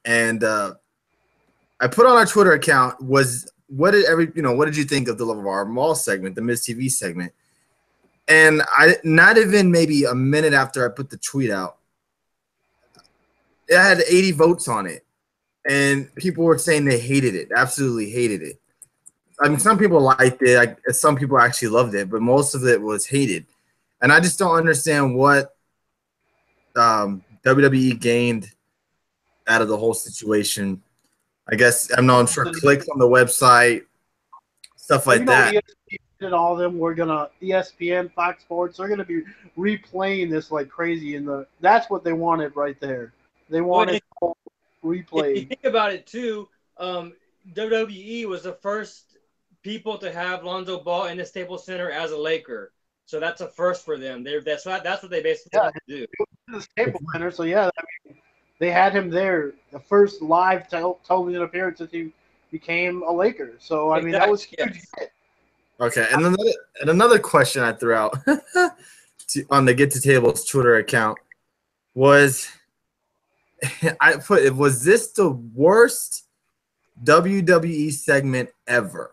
and I put on our Twitter account what did you think of the LaVar Mall segment, the Miz TV segment? And I not even maybe a minute after I put the tweet out, it had 80 votes on it, and people were saying they hated it, absolutely hated it. I mean, some people liked it, some people actually loved it, but most of it was hated, and I just don't understand what WWE gained out of the whole situation. I guess I'm sure clicks on the website, stuff like that. ESPN and all of them were gonna ESPN, Fox Sports. They're gonna be replaying this like crazy. That's what they wanted right there. They wanted replay. If you think about it too, WWE was the first people to have Lonzo Ball in the Staples Center as a Laker. So that's a first for them. That's what they basically had to do. The Staples Center. So yeah, I mean, they had him there, the first live television appearance since he became a Laker. So I mean, that was huge. Yes. Okay, and another question I threw out on the Get to Tables Twitter account was, was this the worst WWE segment ever?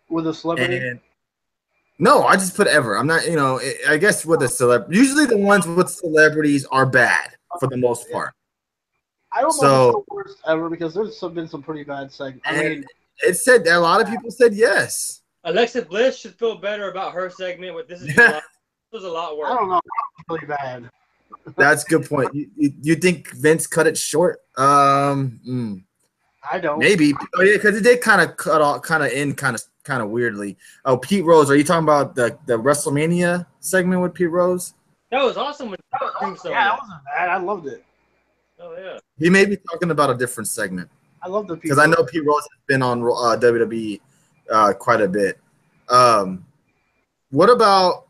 With a celebrity? No, I just put ever. I'm not, I guess with a celebrity. Usually the ones with celebrities are bad for the most part. I don't know if it's the worst ever because there's been some pretty bad segments. I mean, it said a lot of people said yes. Alexa Bliss should feel better about her segment with this. This was a lot worse. I don't know. Really bad. That's a good point. You think Vince cut it short? I don't. Maybe. Oh yeah, because it did kind of end kind of weirdly. Oh, Pete Rose. Are you talking about the WrestleMania segment with Pete Rose? That was awesome. Yeah, that wasn't bad. I loved it. Oh yeah. He may be talking about a different segment. I love the Pete because I know Pete Rose has been on WWE quite a bit. What about?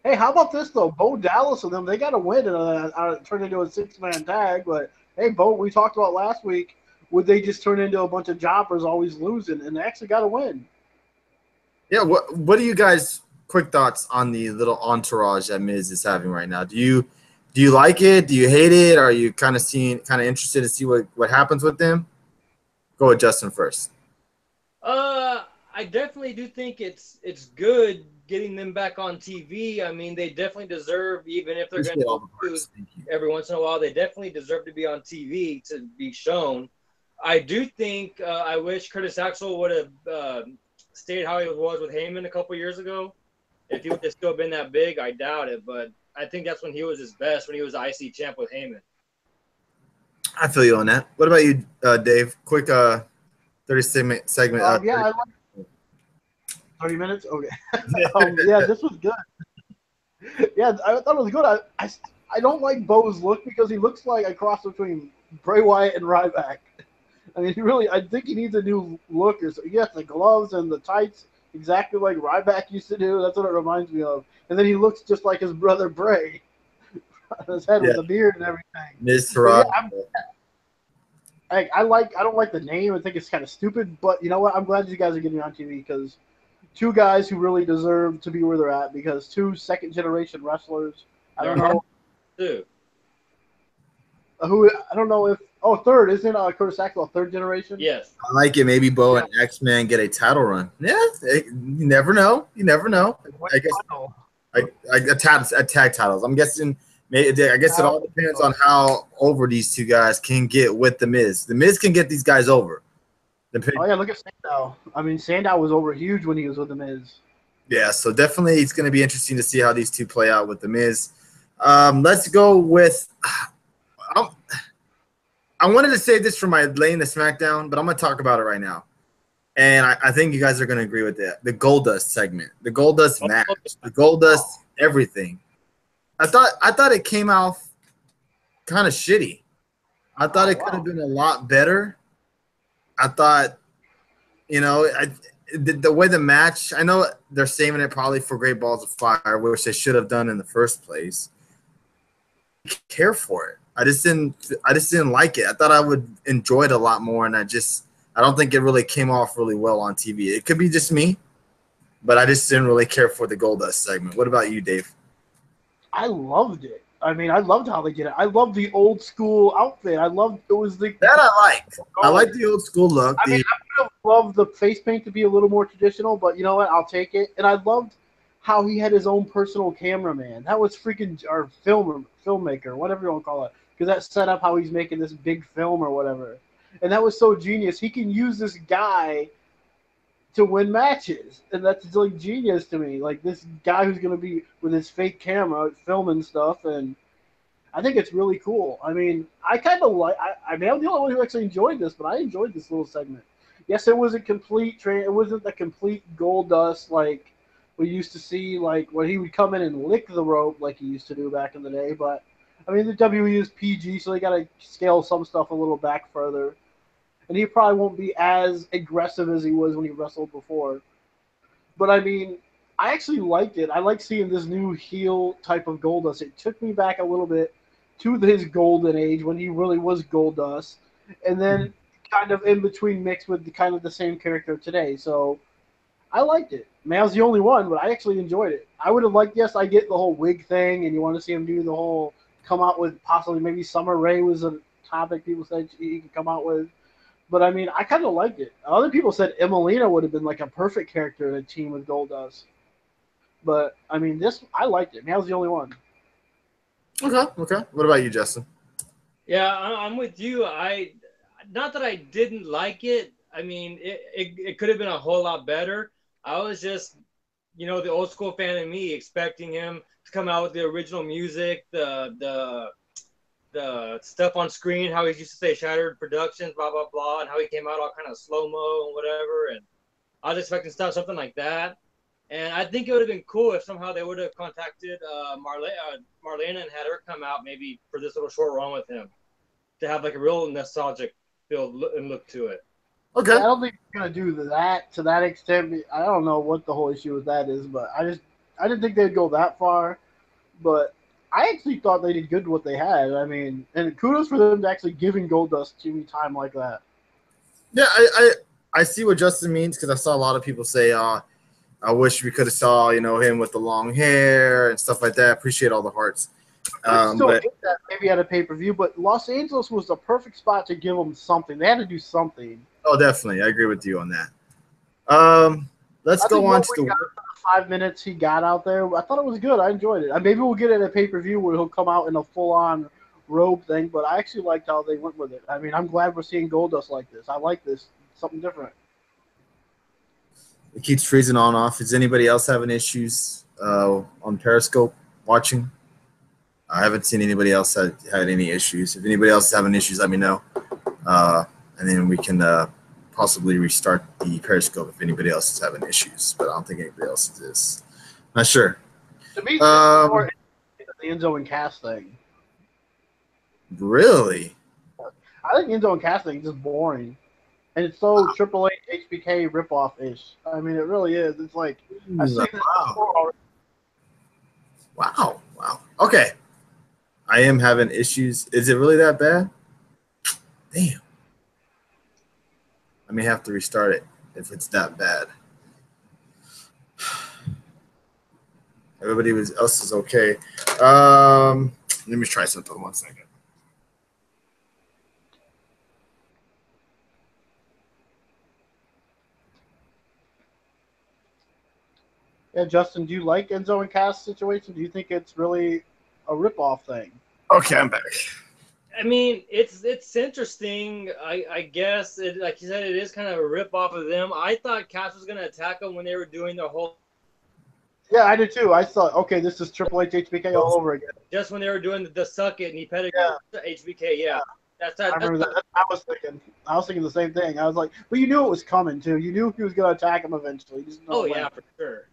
Hey, how about this though? Bo Dallas and them, they got to win and turn into a 6-man tag. But hey, Bo, we talked about last week. Would they just turn into a bunch of jobbers always losing? And they actually got to win. Yeah. What do you guys? Quick thoughts on the little entourage that Miz is having right now. Do you like it? Do you hate it? Are you kind of interested to see what happens with them? Go with Justin first. I definitely do think it's good getting them back on TV. I mean, they definitely deserve, even if they're going to lose every once in a while, they definitely deserve to be on TV to be shown. I do think I wish Curtis Axel would have stayed how he was with Heyman a couple years ago. If he would have still been that big, I doubt it. But I think that's when he was his best, when he was IC champ with Heyman. I feel you on that. What about you, Dave? Quick 30-segment. Yeah, I like 30 minutes? Okay. Yeah, this was good. Yeah, I thought it was good. I don't like Bo's look because he looks like a cross between Bray Wyatt and Ryback. I mean, I think he needs a new look. Yes, the gloves and the tights, exactly like Ryback used to do. That's what it reminds me of. And then he looks just like his brother Bray. His head with the beard and everything. Mr. I don't like the name. I think it's kind of stupid, but you know what? I'm glad you guys are getting on TV because two guys who really deserve to be where they're at because two second-generation wrestlers. I don't know. Two. Who I don't know if third isn't Curtis Axel third generation? Yes. I like it. Maybe Bo and X-Man get a title run. Yeah, you never know. You never know. I guess a tag titles. I'm guessing. I guess it all depends on how over these two guys can get with the Miz. The Miz can get these guys over. Oh yeah, look at Sandow. I mean, Sandow was over huge when he was with the Miz. Yeah, so definitely it's going to be interesting to see how these two play out with the Miz. Let's go with. I wanted to save this for my lane the SmackDown, but I'm going to talk about it right now. And I think you guys are going to agree with that. The Goldust segment, the Goldust match, the Goldust everything. I thought it came out kind of shitty. I thought it could have been a lot better. I thought, the way the match, I know they're saving it probably for Great Balls of Fire, which they should have done in the first place. I didn't care for it. I just didn't like it. I thought I would enjoy it a lot more, and I don't think it really came off really well on TV. It could be just me, but I just didn't really care for the Goldust segment. What about you, Dave? I loved it. I mean, I loved how they did it. I loved the old school outfit. I loved it was the that I like. I like the old school look. I mean, I would have loved the face paint to be a little more traditional, but you know what? I'll take it. And I loved how he had his own personal cameraman. That was freaking our filmmaker, whatever you want to call it, because that set up how he's making this big film or whatever. And that was so genius. He can use this guy to win matches, and that's like genius to me. Like this guy who's going to be with his fake camera filming stuff, and I think it's really cool. I mean, I kind of like. I mean, I'm the only one who actually enjoyed this, but I enjoyed this little segment. Yes, it was a complete train. It wasn't the complete Goldust like we used to see, like when he would come in and lick the rope like he used to do back in the day. But I mean, the WWE is PG, so they got to scale some stuff a little back further. And he probably won't be as aggressive as he was when he wrestled before. But I mean, I actually liked it. I like seeing this new heel type of Goldust. It took me back a little bit to his golden age when he really was Goldust, and then kind of in between mixed with kind of the same character today. So I liked it. I mean, I was the only one, but I actually enjoyed it. I would have liked, yes, I get the whole wig thing, and you want to see him do the whole come out with possibly maybe Summer Rae was a topic people said he could come out with. But I mean, I kind of liked it. Other people said Emelina would have been like a perfect character in a team with Goldust. But I mean, I liked it. I mean, I was the only one. Okay. What about you, Justin? Yeah, I'm with you. Not that I didn't like it. I mean, it could have been a whole lot better. I was just, the old school fan of me expecting him to come out with the original music, the stuff on screen, how he used to say Shattered Productions, blah, blah, blah, and how he came out all kind of slow-mo and whatever. And I was expecting something like that. And I think it would have been cool if somehow they would have contacted Marlena and had her come out maybe for this little short run with him to have like a real nostalgic feel and look to it. Okay. I don't think they're gonna do that to that extent. I don't know what the whole issue with that is, but I didn't think they'd go that far. But I actually thought they did good with what they had. I mean, and kudos for them to actually giving Goldust TV time like that. Yeah, I see what Justin means because I saw a lot of people say, I wish we could have saw, him with the long hair and stuff like that. I appreciate all the hearts. I still get that maybe at a pay-per-view, but Los Angeles was the perfect spot to give them something. They had to do something. Oh, definitely. I agree with you on that. Let's go on to the 5 minutes he got out there. I thought it was good. I enjoyed it. Maybe we'll get it at a pay-per-view where he'll come out in a full-on robe thing, but I actually liked how they went with it. I mean, I'm glad we're seeing Goldust like this. I like this. Something different. It keeps freezing on off. Is anybody else having issues on Periscope watching? I haven't seen anybody else had any issues. If anybody else is having issues, let me know. And then we can possibly restart the Periscope if anybody else is having issues. But I don't think anybody else is. Not sure. To me, more the Enzo and Cass thing. Really? I think Enzo and Cass thing is just boring. And it's so Triple H HBK ripoff-ish. I mean, it really is. It's like I've seen this before already. Wow. Okay. I am having issues. Is it really that bad? Damn. I may have to restart it if it's that bad. Everybody else is okay. Let me try something. 1 second. Yeah, Justin, do you like Enzo and Cass situation? Do you think it's really a ripoff thing? Okay, I'm back. I mean, it's interesting. I guess, like you said, it is kind of a ripoff of them. I thought Cass was going to attack them when they were doing their whole. Yeah, I did too. I thought, okay, this is Triple H HBK all over again. Just when they were doing the suck it and he petted HBK, yeah. I remember that. I was thinking the same thing. I was like, but you knew it was coming too. You knew he was going to attack him eventually. Oh yeah, for sure.